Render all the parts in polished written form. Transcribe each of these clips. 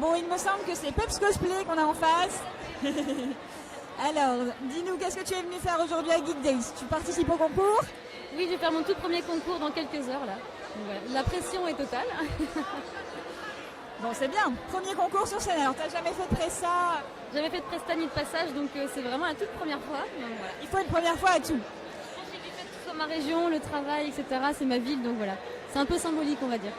Bon, il me semble que c'est Peps Cosplay qu'on a en face. Alors, dis-nous, qu'est-ce que tu es venu faire aujourd'hui à Geek Days? Tu participes au concours? Oui, je vais faire mon tout premier concours dans quelques heures là. Donc, voilà. La pression est totale. Bon, c'est bien. Premier concours sur scène. Alors, t'as jamais fait de presta? J'avais fait de presta ni de passage, donc c'est vraiment la toute première fois. Donc, voilà. Il faut une première fois à tout. J'ai fait tout sur ma région, le travail, etc. C'est ma ville, donc voilà. C'est un peu symbolique, on va dire.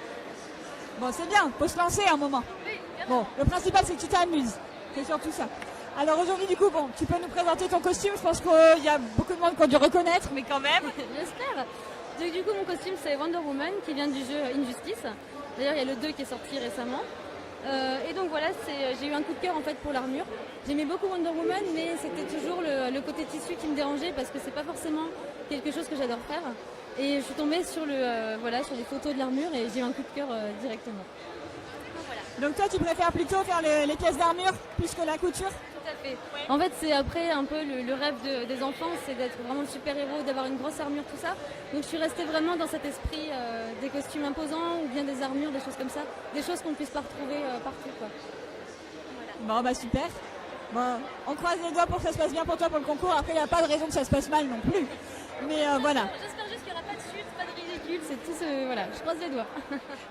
Bon, c'est bien. Faut se lancer un moment. Oui, bon, le principal, c'est que tu t'amuses. C'est surtout ça. Alors aujourd'hui, du coup, bon, tu peux nous présenter ton costume. Je pense qu'il y a beaucoup de monde qui ont dû reconnaître, mais quand même. J'espère. Donc, du coup, mon costume, c'est Wonder Woman, qui vient du jeu Injustice. D'ailleurs, il y a le 2 qui est sorti récemment. Et donc voilà, j'ai eu un coup de cœur en fait pour l'armure. J'aimais beaucoup Wonder Woman, mais c'était toujours le côté tissu qui me dérangeait parce que c'est pas forcément quelque chose que j'adore faire. Et je suis tombée sur, sur les photos de l'armure et j'ai eu un coup de cœur directement. Voilà. Donc toi, tu préfères plutôt faire les pièces d'armure plus que la couture? Tout à fait. Ouais. En fait, c'est après un peu le rêve des enfants, c'est d'être vraiment le super-héros, d'avoir une grosse armure, tout ça. Donc je suis restée vraiment dans cet esprit des costumes imposants ou bien des armures, des choses comme ça. Des choses qu'on ne puisse pas retrouver partout, quoi. Voilà. Bon, bah super. Bon, on croise les doigts pour que ça se passe bien pour toi pour le concours. Après, il n'y a pas de raison que ça se passe mal non plus. Mais voilà. J'espère juste qu'il n'y aura pas de chute, pas de ridicule, c'est tout voilà, je croise les doigts.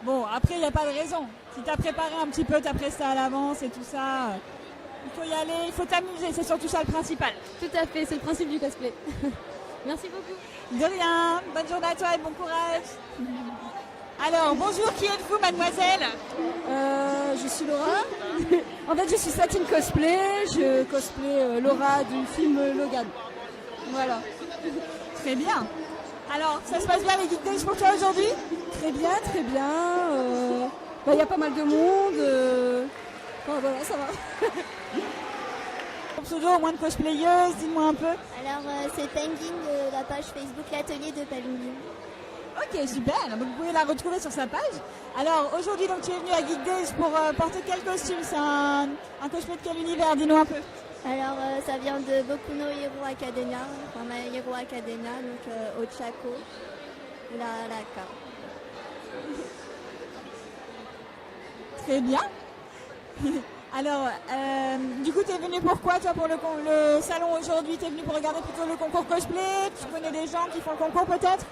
Bon, après, il n'y a pas de raison. Si tu as préparé un petit peu ta presta à l'avance et tout ça, il faut y aller, il faut t'amuser, c'est surtout ça le principal. Tout à fait, c'est le principe du cosplay. Merci beaucoup. De rien, bonne journée à toi et bon courage. Alors, bonjour, qui êtes-vous, mademoiselle? Je suis Laura. En fait, je suis Satine Cosplay. Je cosplay Laura du film Logan. Voilà. Très bien. Alors, ça se passe bien les Geek Days pour toi aujourd'hui? Très bien, très bien. Il y a pas mal de monde. Voilà, ça va. Ton pseudo, au moins de cosplayeuse, dis-moi un peu. Alors, c'est Penguin de la page Facebook L'Atelier de Penguin. Ok, super. Vous pouvez la retrouver sur sa page. Alors, aujourd'hui, donc, tu es venu à Geek Days pour porter quel costume? C'est un cosplay de quel univers? Dis-nous un peu. Alors, ça vient de Boku no Hero Academia, enfin My Hero Academia, donc Ochako, Laraka. Très bien. Alors, du coup, tu es venu pour quoi, toi, pour le salon aujourd'hui? Tu es venu pour regarder plutôt le concours cosplay? Tu connais des gens qui font le concours, peut-être?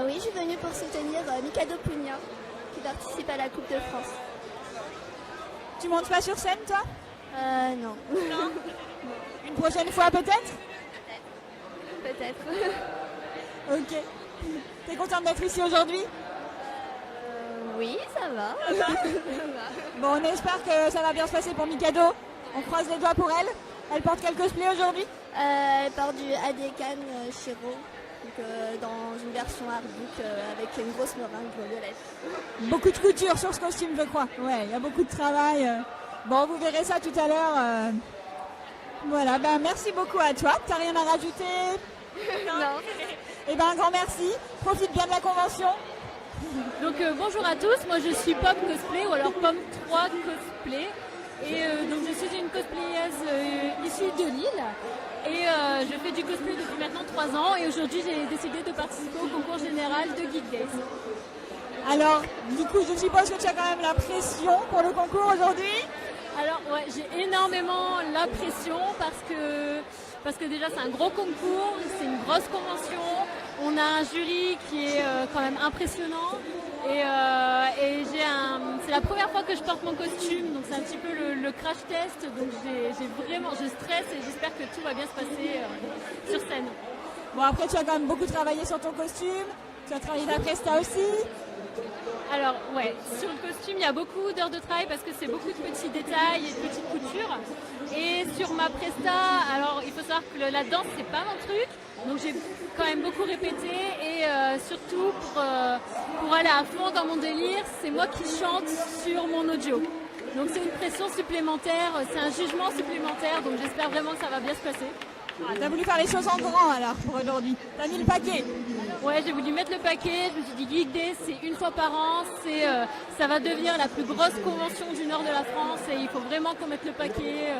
Oui, je suis venue pour soutenir Mikado Punya, qui participe à la Coupe de France. Tu montes pas sur scène, toi? Non. Non. Une prochaine fois, peut-être? Peut-être. Ok. T'es contente d'être ici aujourd'hui? Oui, ça va. Bon, on espère que ça va bien se passer pour Mikado. On croise les doigts pour elle. Elle porte quel cosplay aujourd'hui? Elle porte du Adekan Shiro, donc, dans une version artbook avec une grosse meringue violette. Beaucoup de couture sur ce costume, je crois. Ouais, il y a beaucoup de travail. Bon, vous verrez ça tout à l'heure. Voilà, ben merci beaucoup à toi. T'as rien à rajouter? Non. Eh ben un grand merci. Profite bien de la convention. Donc bonjour à tous, moi je suis Pomme Cosplay ou alors Pomme 3 Cosplay. Et donc je suis une cosplayeuse issue de Lille. Et je fais du cosplay depuis maintenant 3 ans. Et aujourd'hui j'ai décidé de participer au concours général de Geek Days. Alors, du coup, je suppose que tu as quand même la pression pour le concours aujourd'hui? Alors ouais, j'ai énormément la pression parce que déjà c'est un gros concours, c'est une grosse convention, on a un jury qui est quand même impressionnant et c'est la première fois que je porte mon costume, donc c'est un petit peu le crash test, donc je stresse et j'espère que tout va bien se passer sur scène. Bon, après tu as quand même beaucoup travaillé sur ton costume, tu as travaillé ta presta aussi. Alors ouais, sur le costume il y a beaucoup d'heures de travail parce que c'est beaucoup de petits détails et de petites coutures. Et sur ma presta, alors il faut savoir que la danse c'est pas mon truc, donc j'ai quand même beaucoup répété et surtout pour aller à fond dans mon délire, c'est moi qui chante sur mon audio. Donc c'est une pression supplémentaire, c'est un jugement supplémentaire, donc j'espère vraiment que ça va bien se passer. Ah, t'as voulu faire les choses en grand alors pour aujourd'hui. T'as mis le paquet. Ouais, j'ai voulu mettre le paquet. Je me suis dit Geek Day, c'est une fois par an. Ça va devenir la plus grosse convention du nord de la France et il faut vraiment qu'on mette le paquet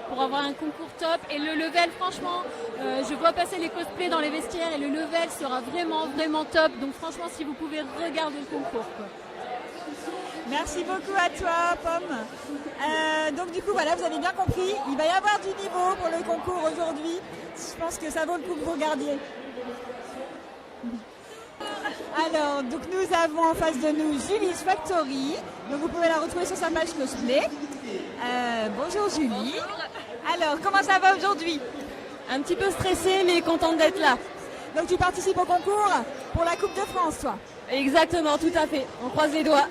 pour avoir un concours top. Et le level, franchement, je vois passer les cosplays dans les vestiaires et le level sera vraiment, vraiment top. Donc franchement, si vous pouvez regarder le concours, quoi. Merci beaucoup à toi, Pomme. Donc du coup, voilà, vous avez bien compris, il va y avoir du niveau pour le concours aujourd'hui. Je pense que ça vaut le coup que vous regardiez. Alors, donc nous avons en face de nous Julie's Factory. Donc vous pouvez la retrouver sur sa page cosplay. Bonjour Julie. Bonjour. Alors, comment ça va aujourd'hui? Un petit peu stressée, mais contente d'être là. Donc tu participes au concours pour la Coupe de France, toi? Exactement, tout à fait. On croise les doigts.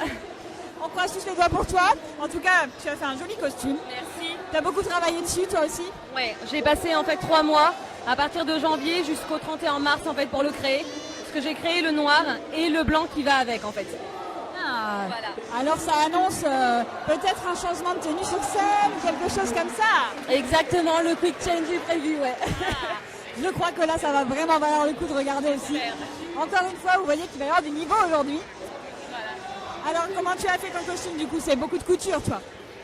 On croise tous les doigts pour toi. En tout cas, tu as fait un joli costume. Merci. Tu as beaucoup travaillé dessus, toi aussi? Ouais, j'ai passé en fait 3 mois à partir de janvier jusqu'au 31 mars en fait pour le créer. Parce que j'ai créé le noir et le blanc qui va avec en fait. Ah, voilà. Alors ça annonce peut-être un changement de tenue sur scène, quelque chose comme ça. Exactement, le quick change est prévu, ouais. Ah. Je crois que là, ça va vraiment valoir le coup de regarder aussi. Encore une fois, vous voyez qu'il va y avoir du niveau aujourd'hui. Voilà. Alors, comment tu as fait ton costume du coup? C'est beaucoup de couture, toi?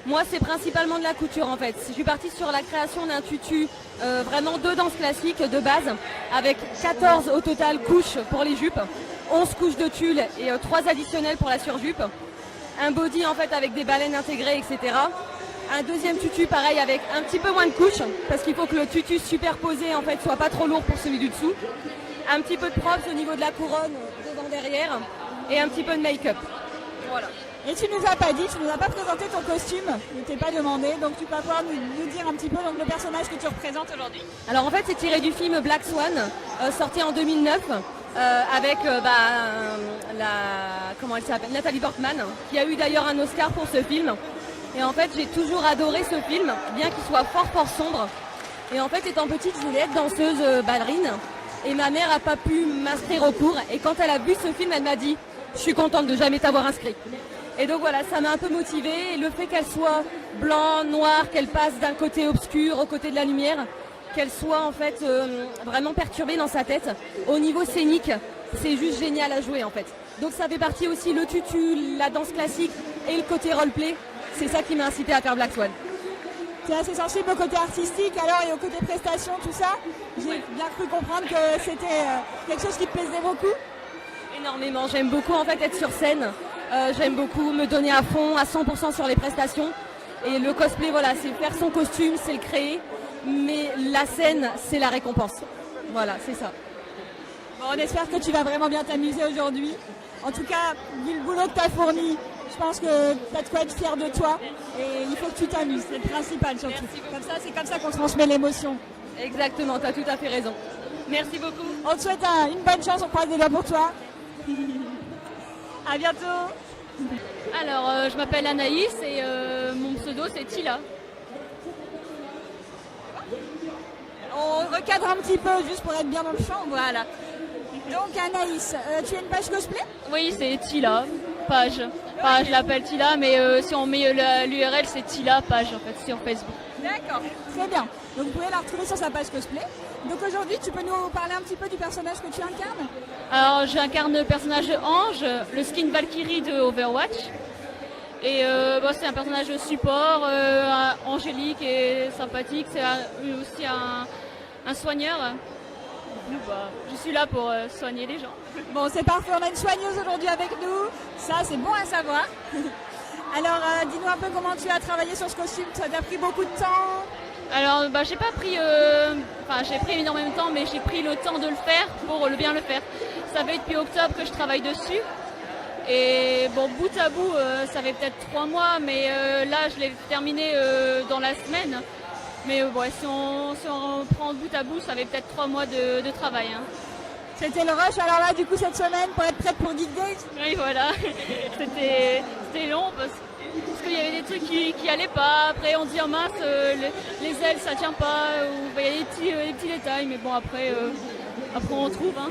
Moi, c'est principalement de la couture en fait. Je suis partie sur la création d'un tutu, vraiment 2 danses classiques de base, avec 14 au total couches pour les jupes, 11 couches de tulle et 3 additionnelles pour la surjupe. Un body en fait avec des baleines intégrées, etc. Un deuxième tutu pareil avec un petit peu moins de couches, parce qu'il faut que le tutu superposé en fait soit pas trop lourd pour celui du dessous. Un petit peu de props au niveau de la couronne, devant derrière, et un petit peu de make-up. Voilà. Et tu nous as pas dit, tu nous as pas présenté ton costume, ne t'ai pas demandé, donc tu vas pouvoir nous dire un petit peu donc, le personnage que tu représentes aujourd'hui. Alors en fait c'est tiré du film Black Swan, sorti en 2009, avec comment elle s'appelle, Nathalie Portman, qui a eu d'ailleurs un Oscar pour ce film. Et en fait j'ai toujours adoré ce film, bien qu'il soit fort sombre. Et en fait étant petite je voulais être danseuse ballerine, et ma mère n'a pas pu m'inscrire au cours, et quand elle a vu ce film elle m'a dit « je suis contente de jamais t'avoir inscrit ». Et donc voilà, ça m'a un peu motivée. Et le fait qu'elle soit blanc, noir, qu'elle passe d'un côté obscur au côté de la lumière, qu'elle soit en fait vraiment perturbée dans sa tête, au niveau scénique, c'est juste génial à jouer en fait. Donc ça fait partie aussi le tutu, la danse classique et le côté roleplay. C'est ça qui m'a incité à faire Black Swan. Tu es assez sensible au côté artistique alors et au côté prestation, tout ça. J'ai bien cru comprendre que c'était quelque chose qui te plaisait beaucoup. Énormément, j'aime beaucoup en fait être sur scène. J'aime beaucoup me donner à fond, à 100% sur les prestations. Et le cosplay, voilà, c'est faire son costume, c'est le créer. Mais la scène, c'est la récompense. Voilà, c'est ça. Bon, on espère que tu vas vraiment bien t'amuser aujourd'hui. En tout cas, vu le boulot que tu as fourni, je pense que tu as de quoi être fier de toi. Et il faut que tu t'amuses, c'est le principal surtout. Comme ça, c'est comme ça qu'on transmet l'émotion. Exactement, tu as tout à fait raison. Merci beaucoup. On te souhaite une bonne chance, on croise les doigts pour toi. À bientôt. Alors, je m'appelle Anaïs et mon pseudo c'est Tila. On recadre un petit peu juste pour être bien dans le champ. Voilà. Donc Anaïs, tu as une page cosplay? Oui, c'est Tila, page. Enfin, je l'appelle Tila, mais si on met l'URL, c'est Tila, page en fait, sur Facebook. D'accord, très bien. Donc vous pouvez la retrouver sur sa page cosplay. Donc aujourd'hui, tu peux nous parler un petit peu du personnage que tu incarnes? Alors, j'incarne le personnage de Ange, le skin Valkyrie de Overwatch. Et c'est un personnage de support, angélique et sympathique. C'est aussi un soigneur. Je suis là pour soigner les gens. Bon, c'est parfait, on a une soigneuse aujourd'hui avec nous. Ça, c'est bon à savoir. Alors, dis-nous un peu comment tu as travaillé sur ce costume. Ça t'a pris beaucoup de temps? Alors, j'ai pas pris... j'ai pris énormément de temps, mais j'ai pris le temps de le faire pour bien le faire. Ça fait depuis octobre que je travaille dessus. Et bon, bout à bout, ça fait peut-être 3 mois, mais là, je l'ai terminé dans la semaine. Mais si on prend bout à bout, ça fait peut-être 3 mois de travail. Hein. C'était le rush, alors là, du coup, cette semaine, pour être prête pour Geek Days? Oui, voilà. C'était long parce qu'il y avait des trucs qui allaient pas. Après, on dit, oh mince, les ailes, ça tient pas. Ou il y a des petits détails, mais bon, après on trouve. Hein.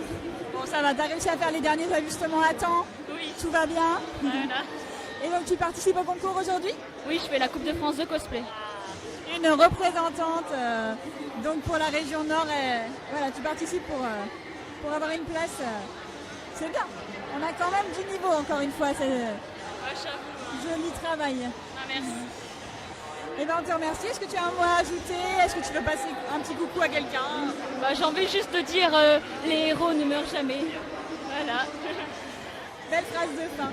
Bon, ça va, t'as réussi à faire les derniers ajustements à temps? Oui. Tout va bien? Voilà. Et donc, tu participes au concours aujourd'hui? Oui, je fais la Coupe de France de cosplay. Une représentante donc pour la région Nord. Voilà, tu participes pour avoir une place. C'est bien. On a quand même du niveau, encore une fois. C'est joli travail. Ah, merci. Et ben, on te remercie. Est-ce que tu as un mot à ajouter? Est-ce que tu veux passer un petit coucou à quelqu'un? J'ai envie juste de dire les héros ne meurent jamais. Voilà. Belle phrase de fin.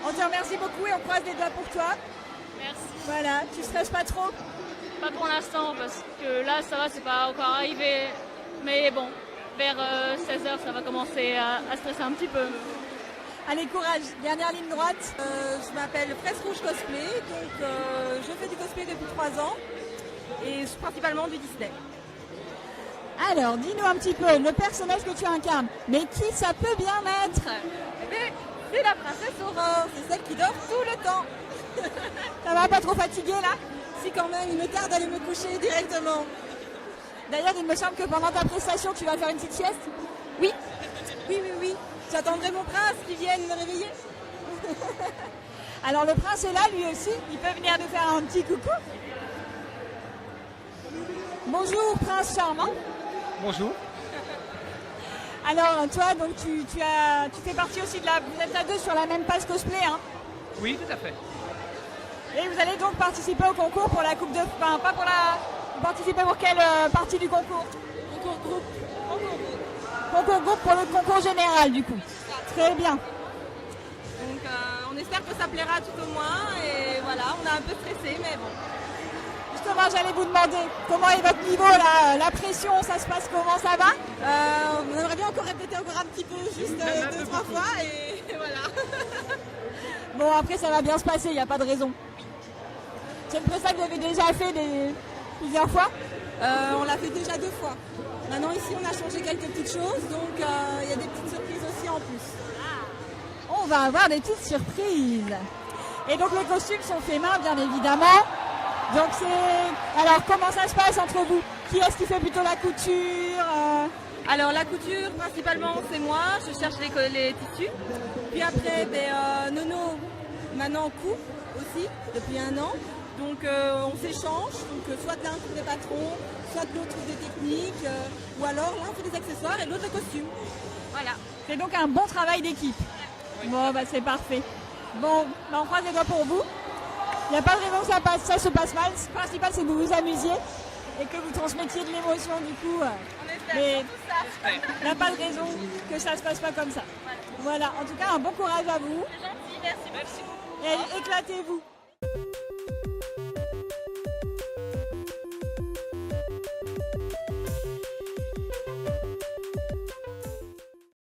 On te remercie beaucoup et on croise les doigts pour toi. Merci. Voilà, tu stresses pas trop? Pas pour l'instant parce que là ça va, c'est pas encore arrivé. Mais bon, vers 16h ça va commencer à stresser un petit peu. Allez, courage. Dernière ligne droite. Je m'appelle Fraise Rouge Cosplay, donc je fais du cosplay depuis 3 ans et principalement du Disney. Alors, dis-nous un petit peu le personnage que tu incarnes. Mais qui ça peut bien être? C'est la princesse Aurore, c'est celle qui dort tout le temps. Ça va, pas trop fatigué là? Si quand même, il me tarde d'aller me coucher directement. D'ailleurs, il me semble que pendant ta prestation, tu vas faire une petite sieste? Oui. J'attendrai mon prince qui vienne me réveiller. Alors, le prince est là, lui aussi. Il peut venir nous faire un petit coucou. Bonjour, prince charmant. Bonjour. Alors, toi, donc tu fais partie aussi de la... Vous êtes à deux sur la même page cosplay, hein? Oui, tout à fait. Et vous allez donc participer au concours pour la coupe de... Enfin, pas pour la... Vous participez pour quelle partie du concours? Concours groupe. Concours groupe pour le concours général, du coup. Très bien. Donc on espère que ça plaira tout au moins et voilà, on a un peu stressé mais bon. Justement, j'allais vous demander, comment est votre niveau là? La pression, ça se passe comment? Ça va? On aimerait bien encore répéter encore un petit peu, juste 2-3 fois et voilà. Bon, après, ça va bien se passer, il n'y a pas de raison. C'est une presta que vous avez déjà fait plusieurs fois? On l'a fait déjà 2 fois. Maintenant ici on a changé quelques petites choses, donc il y a des petites surprises aussi en plus. On va avoir des petites surprises. Et donc les costumes sont faits main, bien évidemment. Donc alors comment ça se passe entre vous? Qui est-ce qui fait plutôt la couture? Alors la couture principalement c'est moi, je cherche les tissus. Puis après Nono maintenant coupe aussi depuis 1 an. Donc on s'échange, donc soit l'un trouve des patrons, soit l'autre trouve des techniques, ou alors l'un fait des accessoires et l'autre des costumes. Voilà. C'est donc un bon travail d'équipe. Bon, bah c'est parfait. Bon, bah, on croise les doigts pour vous. Il n'y a pas de raison que ça se passe mal. Le principal, c'est que vous vous amusiez et que vous transmettiez de l'émotion du coup. Mais il n'y a pas de raison que ça se passe pas comme ça. Voilà, en tout cas, un bon courage à vous. C'est gentil, merci. Et éclatez-vous.